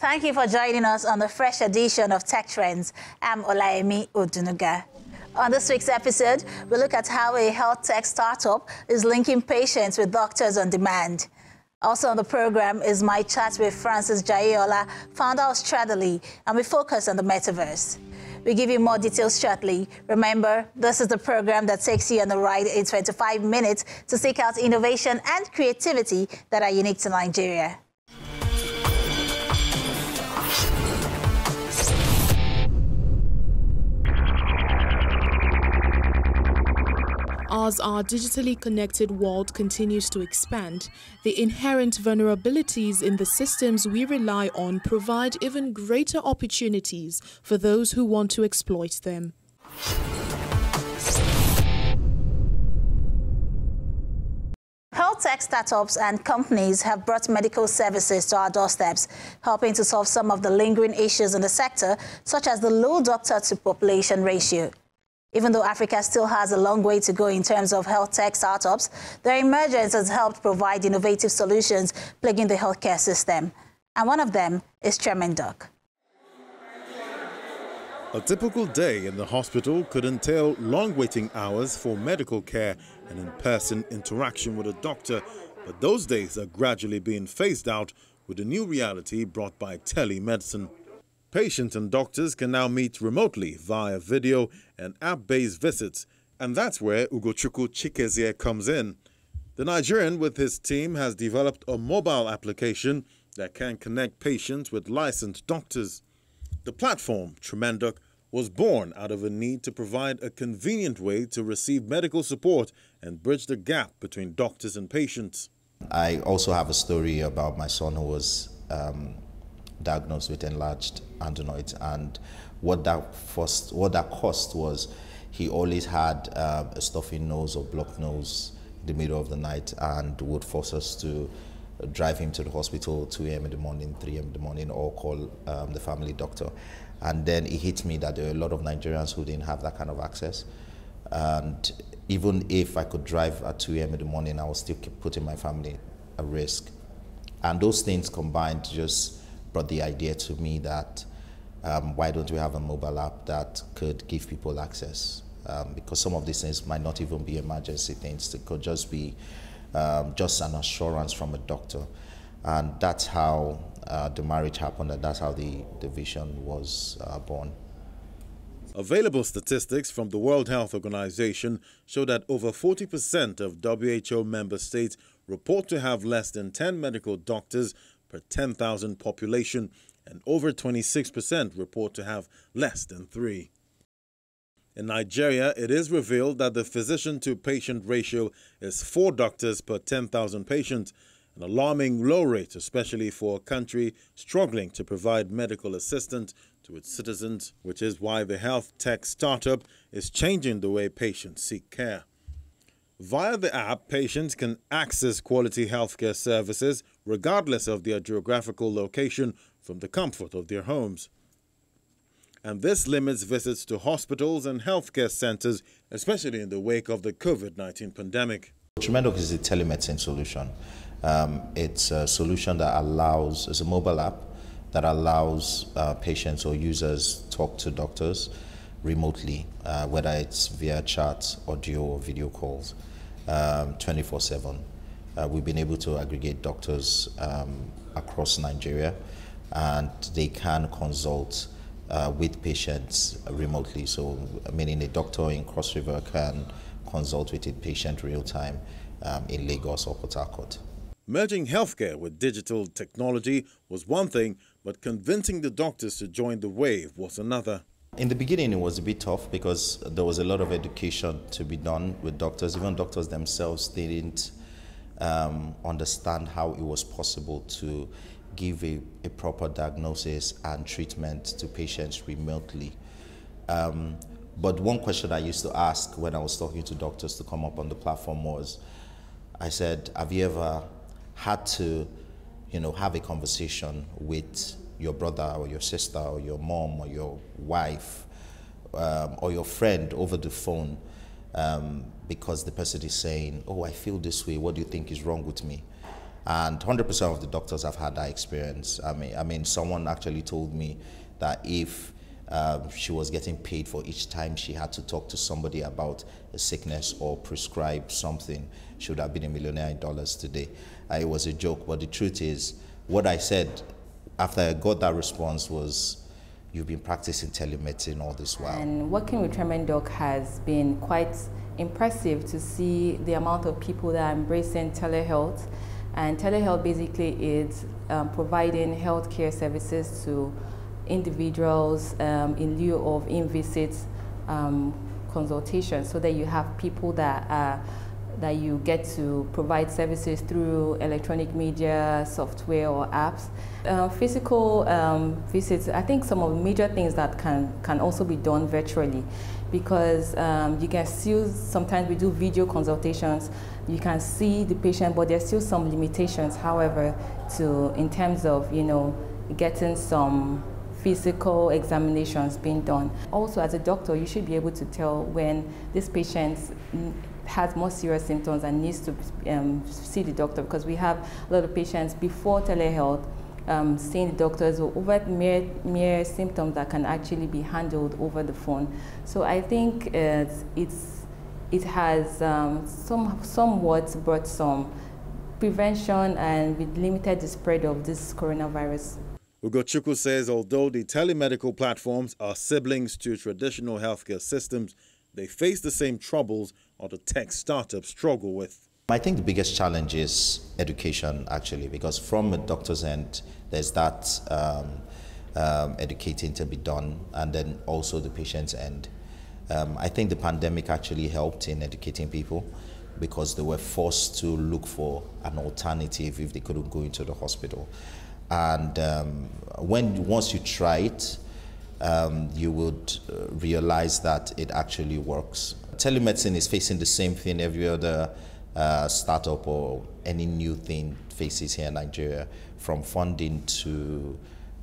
Thank you for joining us on the fresh edition of Tech Trends. I'm Olayemi Odunuga. On this week's episode, we look at how a health tech startup is linking patients with doctors on demand. Also on the program is my chat with Francis Jayeola, founder of Stradley, and we focus on the metaverse. We'll give you more details shortly. Remember, this is the program that takes you on the ride in 25 minutes to seek out innovation and creativity that are unique to Nigeria. As our digitally connected world continues to expand, the inherent vulnerabilities in the systems we rely on provide even greater opportunities for those who want to exploit them. Health tech startups and companies have brought medical services to our doorsteps, helping to solve some of the lingering issues in the sector, such as the low doctor-to-population ratio. Even though Africa still has a long way to go in terms of health tech startups, their emergence has helped provide innovative solutions plaguing the healthcare system. And one of them is ChairmanDoc. A typical day in the hospital could entail long waiting hours for medical care and in-person interaction with a doctor, but those days are gradually being phased out with a new reality brought by telemedicine. Patients and doctors can now meet remotely via video and app-based visits, and that's where Ugochukwu Chikezie comes in. The Nigerian with his team has developed a mobile application that can connect patients with licensed doctors. The platform, ChairmanDoc, was born out of a need to provide a convenient way to receive medical support and bridge the gap between doctors and patients. I also have a story about my son who was diagnosed with enlarged adenoids, and what that cost was he always had a stuffy nose or blocked nose in the middle of the night, and would force us to drive him to the hospital 2 a.m. in the morning, 3 a.m. in the morning, or call the family doctor. And then it hit me that there were a lot of Nigerians who didn't have that kind of access, and even if I could drive at 2 a.m. in the morning, I was still putting my family at risk. And those things combined just brought the idea to me that why don't we have a mobile app that could give people access? Because some of these things might not even be emergency things. It could just be just an assurance from a doctor. And that's how the marriage happened, and that's how the vision was born. Available statistics from the World Health Organization show that over 40% of WHO member states report to have less than 10 medical doctors per 10,000 population, and over 26% report to have less than 3. In Nigeria, it is revealed that the physician-to-patient ratio is 4 doctors per 10,000 patients, an alarming low rate, especially for a country struggling to provide medical assistance to its citizens, which is why the health tech startup is changing the way patients seek care. Via the app, patients can access quality healthcare services regardless of their geographical location from the comfort of their homes. And this limits visits to hospitals and healthcare centers, especially in the wake of the COVID-19 pandemic. ChairmanDoc is a telemedicine solution. It's a solution that allows, it's a mobile app that allows patients or users talk to doctors remotely, whether it's via chat, audio, or video calls, 24/7. We've been able to aggregate doctors across Nigeria, and they can consult with patients remotely. So, meaning a doctor in Cross River can consult with a patient real time in Lagos or Port Harcourt. Merging healthcare with digital technology was one thing, but convincing the doctors to join the wave was another. In the beginning, it was a bit tough because there was a lot of education to be done with doctors. Even doctors themselves didn't understand how it was possible to give a proper diagnosis and treatment to patients remotely. But one question I used to ask when I was talking to doctors to come up on the platform was, I said, have you ever had to, have a conversation with your brother or your sister or your mom or your wife or your friend over the phone because the person is saying, oh, I feel this way, what do you think is wrong with me? And 100% of the doctors have had that experience. I mean, someone actually told me that if she was getting paid for each time she had to talk to somebody about a sickness or prescribe something, she would have been a millionaire in dollars today. It was a joke, but the truth is, what I said after I got that response was, you've been practicing telemedicine all this while. And working with ChairmanDoc has been quite impressive to see the amount of people that are embracing telehealth. And telehealth basically is providing healthcare services to individuals in lieu of in-visit consultation, so that you have people that you get to provide services through electronic media, software or apps. Physical visits, I think some of the major things that can also be done virtually, because you can still, sometimes we do video consultations, you can see the patient, but there's still some limitations, however, in terms of, getting some physical examinations being done. Also, as a doctor, you should be able to tell when this patient has more serious symptoms and needs to see the doctor, because we have a lot of patients before telehealth seeing the doctors over mere symptoms that can actually be handled over the phone. So I think it has somewhat brought some prevention and limited the spread of this coronavirus. Ugochukwu says although the telemedical platforms are siblings to traditional healthcare systems, they face the same troubles other tech startups struggle with. I think the biggest challenge is education, actually, because from a doctor's end, there's that educating to be done, and then also the patient's end. I think the pandemic actually helped in educating people, because they were forced to look for an alternative if they couldn't go into the hospital. And once you try it, you would realize that it actually works. Telemedicine is facing the same thing every other startup or any new thing faces here in Nigeria, from funding to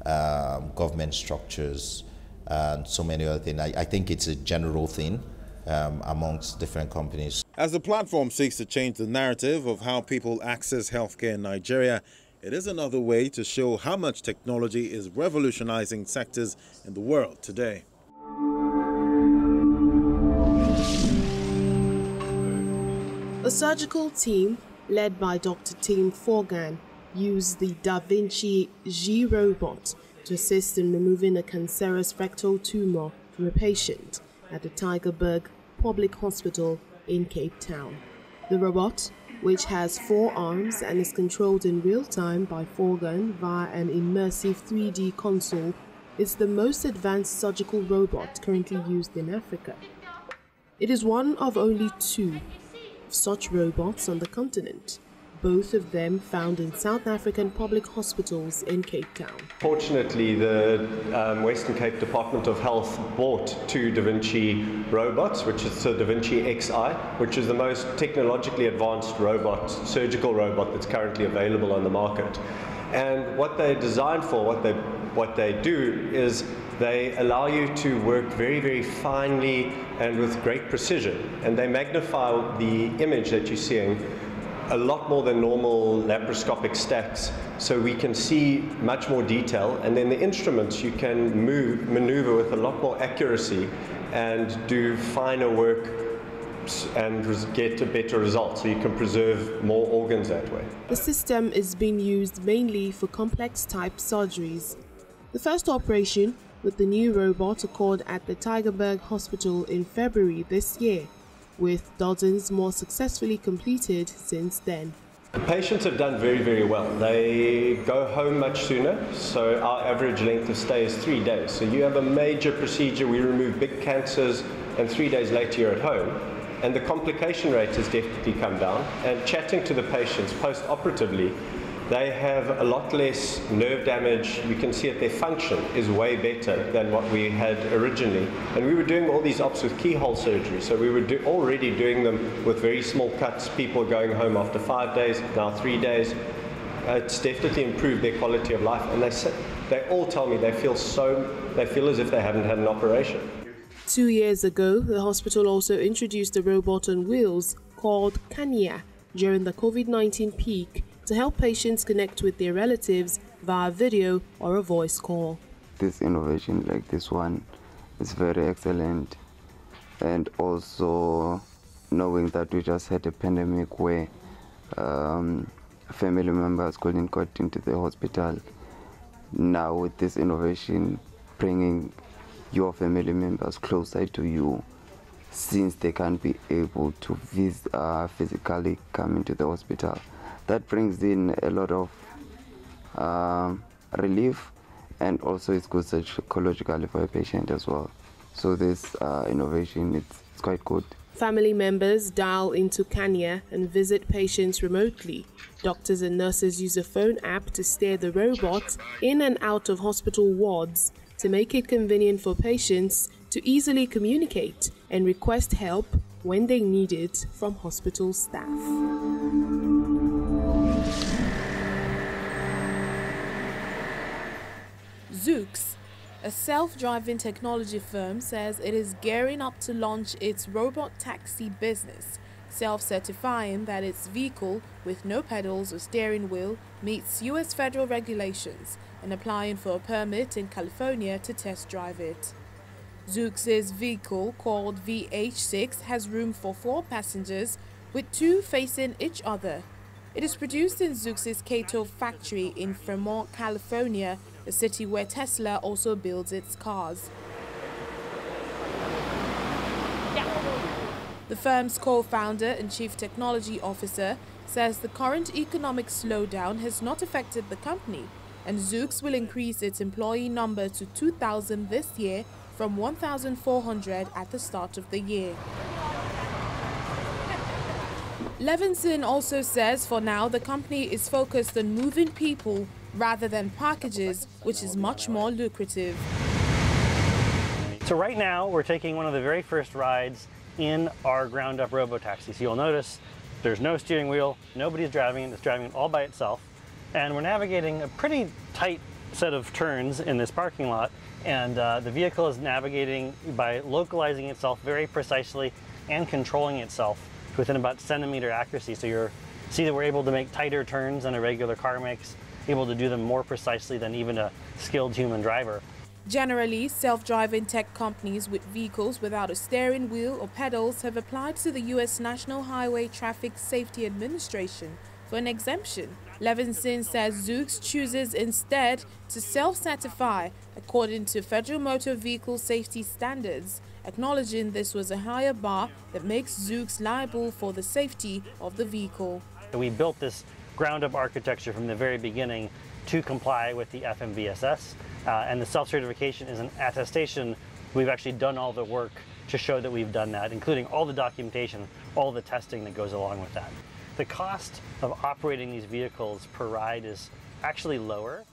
government structures and so many other things. I think it's a general thing amongst different companies. As the platform seeks to change the narrative of how people access healthcare in Nigeria, it is another way to show how much technology is revolutionizing sectors in the world today. A surgical team led by Dr. Tim Forgan used the Da Vinci G robot to assist in removing a cancerous rectal tumor from a patient at the Tygerberg Public Hospital in Cape Town. The robot, which has 4 arms and is controlled in real time by Forgan via an immersive 3D console, is the most advanced surgical robot currently used in Africa. It is one of only 2 such robots on the continent, both of them found in South African public hospitals in Cape Town. Fortunately, the Western Cape Department of Health bought 2 Da Vinci robots, which is the Da Vinci XI, which is the most technologically advanced robot, surgical robot that's currently available on the market. And what they're designed for, what they do is they allow you to work very, very finely and with great precision. And they magnify the image that you're seeing a lot more than normal laparoscopic stacks, so we can see much more detail, and then the instruments you can maneuver with a lot more accuracy and do finer work and get a better result, so you can preserve more organs that way. The system is being used mainly for complex type surgeries. The first operation with the new robot occurred at the Tygerberg Hospital in February this year, with dozens more successfully completed since then. The patients have done very, very well. They go home much sooner, so our average length of stay is 3 days. So you have a major procedure, we remove big cancers, and 3 days later you're at home. And the complication rate has definitely come down. And chatting to the patients post-operatively, they have a lot less nerve damage. You can see that their function is way better than what we had originally. And we were doing all these ops with keyhole surgery, so we were already doing them with very small cuts, people going home after 5 days, now 3 days. It's definitely improved their quality of life, and they all tell me they feel as if they haven't had an operation. 2 years ago, the hospital also introduced a robot on wheels called Kania during the COVID-19 peak to help patients connect with their relatives via video or a voice call. This innovation like this one is very excellent, and also knowing that we just had a pandemic where family members couldn't get into the hospital. Now with this innovation, bringing your family members closer to you, since they can't be able to physically come into the hospital, that brings in a lot of relief, and also it's good psychologically for a patient as well. So this innovation, it's quite good. Family members dial into Kenya and visit patients remotely. Doctors and nurses use a phone app to steer the robot in and out of hospital wards to make it convenient for patients to easily communicate and request help when they need it from hospital staff. Zoox, a self-driving technology firm, says it is gearing up to launch its robot taxi business, self-certifying that its vehicle with no pedals or steering wheel meets U.S. federal regulations and applying for a permit in California to test drive it. Zoox's vehicle, called VH6, has room for 4 passengers, with 2 facing each other. It is produced in Zoox's Cato factory in Fremont, California, a city where Tesla also builds its cars. The firm's co-founder and chief technology officer says the current economic slowdown has not affected the company, and Zoox will increase its employee number to 2,000 this year from 1,400 at the start of the year. Levinson also says for now the company is focused on moving people rather than packages, which is much more lucrative. So right now we're taking one of the very first rides in our ground-up robotaxi. So you'll notice there's no steering wheel, nobody's driving it, it's driving it all by itself, and we're navigating a pretty tight set of turns in this parking lot, and the vehicle is navigating by localizing itself very precisely and controlling itself within about centimeter accuracy. So you see that we're able to make tighter turns than a regular car makes, able to do them more precisely than even a skilled human driver. Generally, self-driving tech companies with vehicles without a steering wheel or pedals have applied to the U.S. National Highway Traffic Safety Administration for an exemption. Levinson says Zoox chooses instead to self-certify according to federal motor vehicle safety standards, acknowledging this was a higher bar that makes Zoox liable for the safety of the vehicle. We built this ground-up architecture from the very beginning to comply with the FMVSS, and the self-certification is an attestation. We've actually done all the work to show that we've done that, including all the documentation, all the testing that goes along with that. The cost of operating these vehicles per ride is actually lower.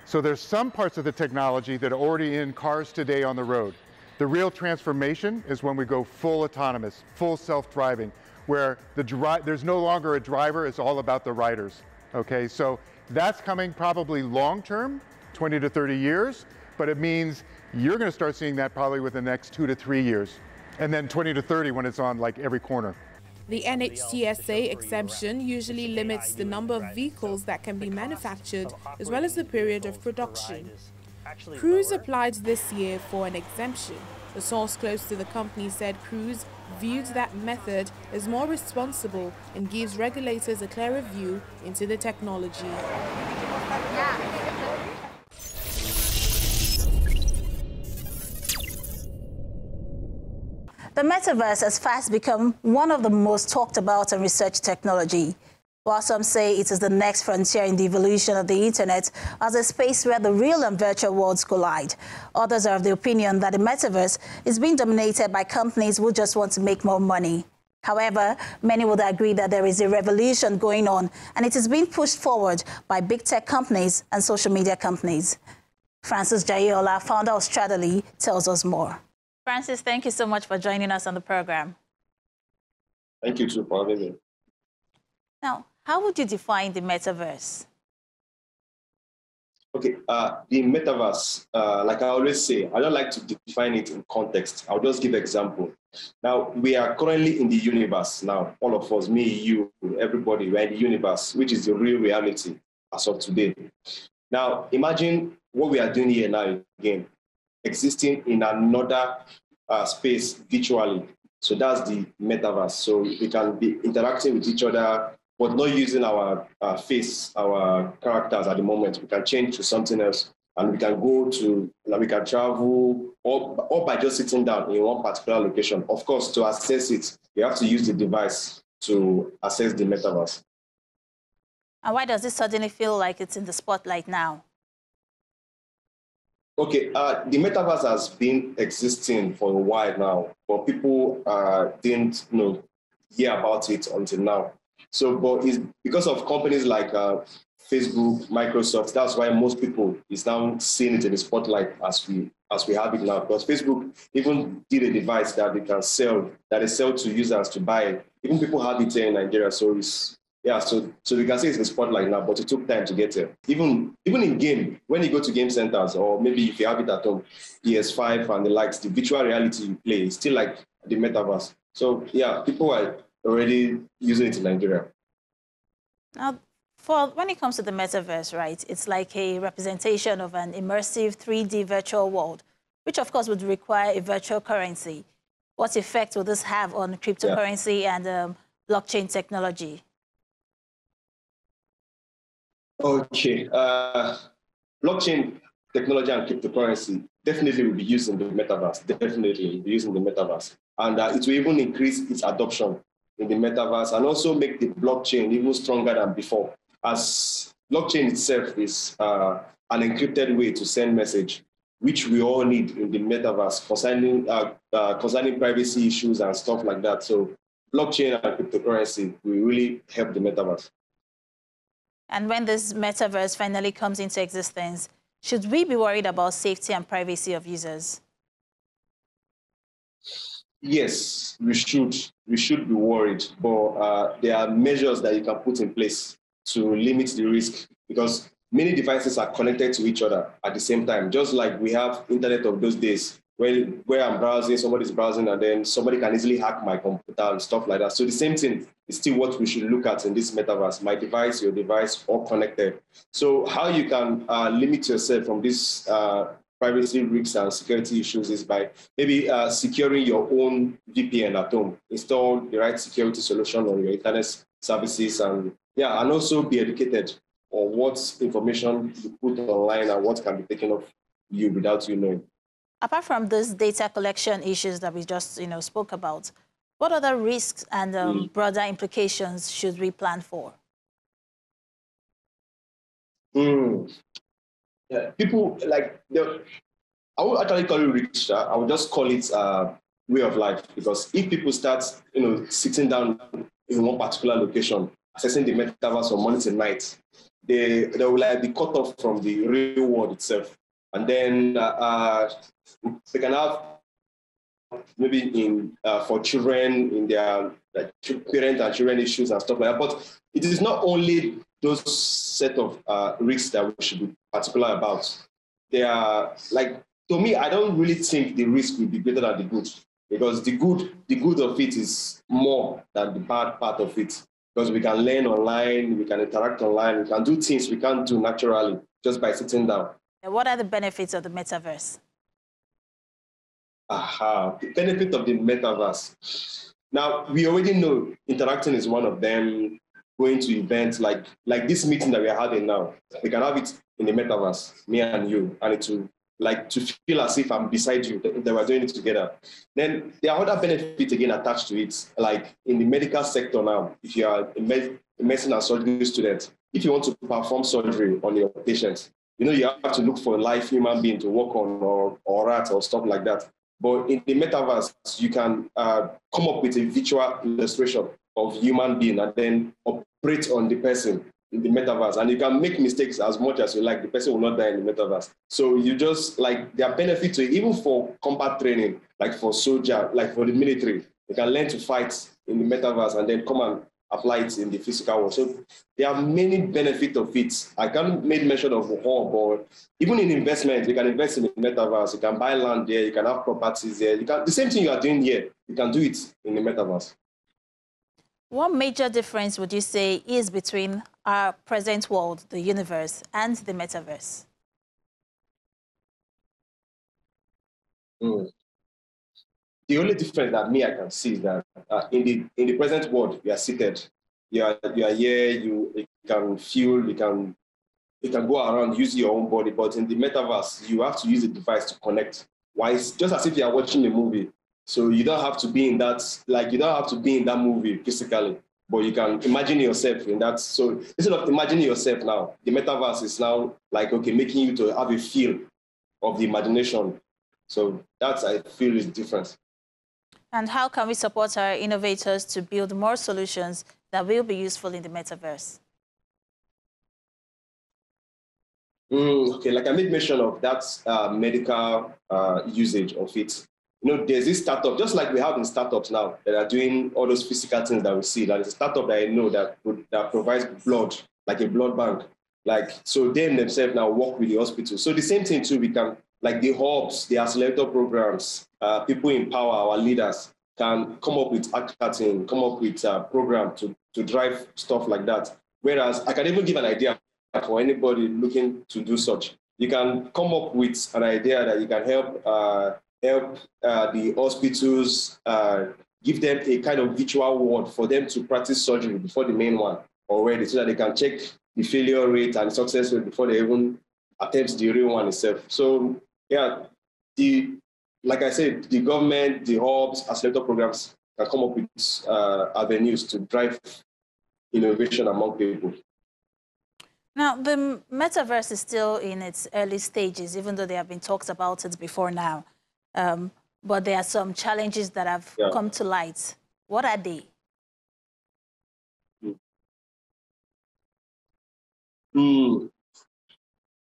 So there's some parts of the technology that are already in cars today on the road. The real transformation is when we go full autonomous, full self-driving, where there's no longer a driver, it's all about the riders. Okay, so that's coming probably long-term, 20 to 30 years, but it means you're going to start seeing that probably within the next 2 to 3 years, and then 20 to 30 when it's on like every corner. The NHTSA exemption usually limits the number of vehicles that can be manufactured as well as the period of production. Cruise applied this year for an exemption. A source close to the company said Cruise viewed that method as more responsible and gives regulators a clearer view into the technology. The metaverse has fast become one of the most talked about and researched technology. While some say it is the next frontier in the evolution of the internet as a space where the real and virtual worlds collide, others are of the opinion that the metaverse is being dominated by companies who just want to make more money. However, many would agree that there is a revolution going on and it is being pushed forward by big tech companies and social media companies. Francis Jayola, founder of Stradally, tells us more. Francis, thank you so much for joining us on the program. Thank you too for having me. Now, how would you define the metaverse? Okay, the metaverse, like I always say, I don't like to define it in context. I'll just give an example. Now, we are currently in the universe now. All of us, me, you, everybody, we're in the universe, which is the real reality as of today. Now, imagine what we are doing here now again, existing in another space virtually. So that's the metaverse. So we can be interacting with each other, but not using our face, our characters at the moment. We can change to something else, and we can go to, we can travel, or by just sitting down in one particular location. Of course, to access it, you have to use the device to access the metaverse. And why does it suddenly feel like it's in the spotlight now? Okay, the metaverse has been existing for a while now, but people didn't hear about it until now. So, but it's because of companies like Facebook, Microsoft. That's why most people is now seeing it in the spotlight as we have it now. Because Facebook even did a device that they can sell, that they sell to users to buy. Even people have it here in Nigeria, so it's. Yeah, so we can say it's the spotlight now, but it took time to get there. Even in game, when you go to game centers, or maybe if you have it at home, PS5 and the likes, the virtual reality you play is still like the metaverse. So yeah, people are already using it in Nigeria. Now, when it comes to the metaverse, right, it's like a representation of an immersive 3D virtual world, which of course would require a virtual currency. What effect will this have on cryptocurrency and blockchain technology? Okay, blockchain technology and cryptocurrency definitely will be used in the metaverse. Definitely will be used in the metaverse, and it will even increase its adoption in the metaverse, and also make the blockchain even stronger than before. As blockchain itself is an encrypted way to send message, which we all need in the metaverse concerning privacy issues and stuff like that. So, blockchain and cryptocurrency will really help the metaverse. And when this metaverse finally comes into existence, should we be worried about safety and privacy of users? Yes, we should. We should be worried, but there are measures that you can put in place to limit the risk, because many devices are connected to each other at the same time. Just like we have internet of those days, where I'm browsing, somebody's browsing, and then somebody can easily hack my computer and stuff like that. So the same thing is still what we should look at in this metaverse. My device, your device, all connected. So how you can limit yourself from this privacy risks and security issues is by maybe securing your own VPN at home. Install the right security solution on your internet services, and also be educated on what information you put online and what can be taken of you without you knowing. Apart from these data collection issues that we just spoke about, what other risks and broader implications should we plan for? Yeah, people like I would actually call it risk. I would just call it way of life, because if people start sitting down in one particular location, accessing the metaverse from morning to night, they will be cut off from the real world itself. And then they can have maybe for children in their parent and children issues and stuff like that. But it is not only those set of risks that we should be particular about. They are to me, I don't really think the risk will be greater than the good, because the good of it is more than the bad part of it. Because we can learn online, we can interact online, we can do things we can't do naturally just by sitting down. What are the benefits of the metaverse? The benefit of the metaverse. Now, we already know interacting is one of them. Going to events like this meeting that we are having now, we can have it in the metaverse, me and you, and it will to feel as if I'm beside you, that we're doing it together. Then there are other benefits again attached to it, like in the medical sector now. If you are a medicine and surgery student, if you want to perform surgery on your patients, you have to look for a live human being to work on, or rat or stuff like that. But in the metaverse, you can come up with a virtual illustration of human being and then operate on the person in the metaverse. And you can make mistakes as much as you like. The person will not die in the metaverse. So you just there are benefits to it, even for combat training, like for soldier, like for the military. They can learn to fight in the metaverse and then come and apply it in the physical world. So there are many benefits of it. I can't make mention of all, but even in investment, you can invest in the metaverse, you can buy land there, you can have properties there. The same thing you are doing here, you can do it in the metaverse. What major difference would you say is between our present world, the universe, and the metaverse? The only difference that I can see is that in the present world, you are seated, you are here, you can feel, you can go around, use your own body, but in the metaverse, you have to use a device to connect. Why? It's just as if you are watching a movie. So you don't have to be in that, you don't have to be in that movie physically, but you can imagine yourself in that. So instead of imagining yourself now, the metaverse is now making you to have a feel of the imagination. So that's, I feel, is the difference. And how can we support our innovators to build more solutions that will be useful in the metaverse? Okay, like I made mention of that medical usage of it. There's this startup, just like we have in startups now, that are doing all those physical things that we see. That is a startup that I know that provides blood, like a blood bank. So they themselves now work with the hospital. So the same thing too, we can, like the hubs, the accelerator programs, people in power, our leaders can come up with hackathon, come up with a program to drive stuff like that. Whereas I can even give an idea for anybody looking to do such. You can come up with an idea that you can help the hospitals, give them a kind of virtual ward for them to practice surgery before the main one already, so that they can check the failure rate and the success rate before they even attempt the real one itself. So yeah, like I said, the government, the hubs, accelerator programs can come up with avenues to drive innovation among people. Now, the metaverse is still in its early stages, even though there have been talks about it before now. But there are some challenges that have come to light. What are they?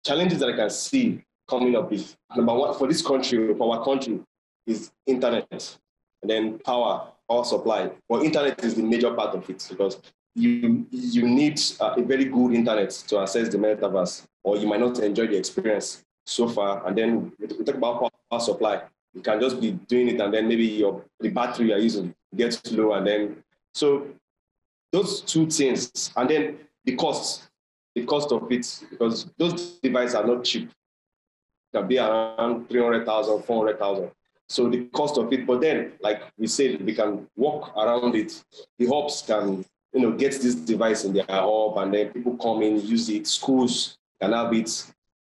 Challenges that I can see coming up is, number one, for this country, for our country, is internet, and then power supply. Well, internet is the major part of it, because you need a very good internet to access the metaverse, or you might not enjoy the experience so far. And then we talk about power supply. You can just be doing it, and then maybe the battery you're using gets low, and then so those two things, and then the cost of it, because those devices are not cheap. It can be around 300,000, 400,000. So the cost of it, but then, like we said, we can walk around it. The hubs can, get this device in their hub, and then people come in, use it. Schools can have it.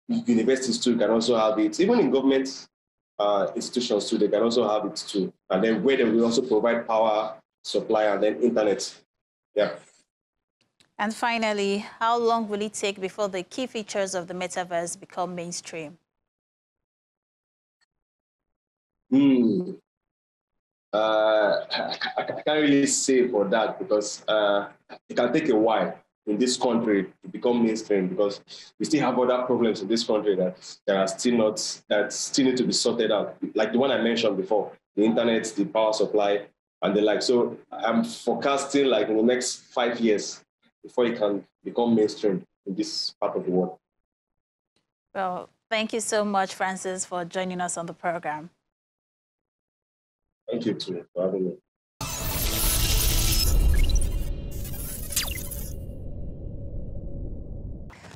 Universities too can also have it. Even in government institutions too, they can also have it too. And then where they will also provide power supply and then internet. Yeah. And finally, how long will it take before the key features of the metaverse become mainstream? I can't really say for that, because it can take a while in this country to become mainstream, because we still have other problems in this country that still need to be sorted out, like the one I mentioned before, the internet, the power supply, and the like. So I'm forecasting in the next 5 years before it can become mainstream in this part of the world. Well, thank you so much, Francis, for joining us on the program. Thank you too for having me.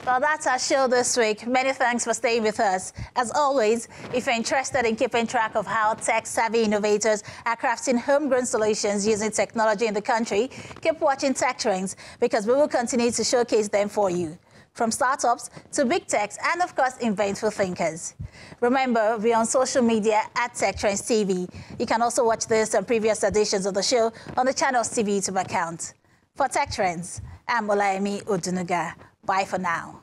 Well, that's our show this week. Many thanks for staying with us. As always, if you're interested in keeping track of how tech-savvy innovators are crafting homegrown solutions using technology in the country, keep watching Tech Trends, because we will continue to showcase them for you, from startups to big techs and, of course, inventful thinkers. Remember, we're on social media at Tech Trends TV. You can also watch this and previous editions of the show on the channel's TV YouTube account. For Tech Trends, I'm Olayemi Odunuga. Bye for now.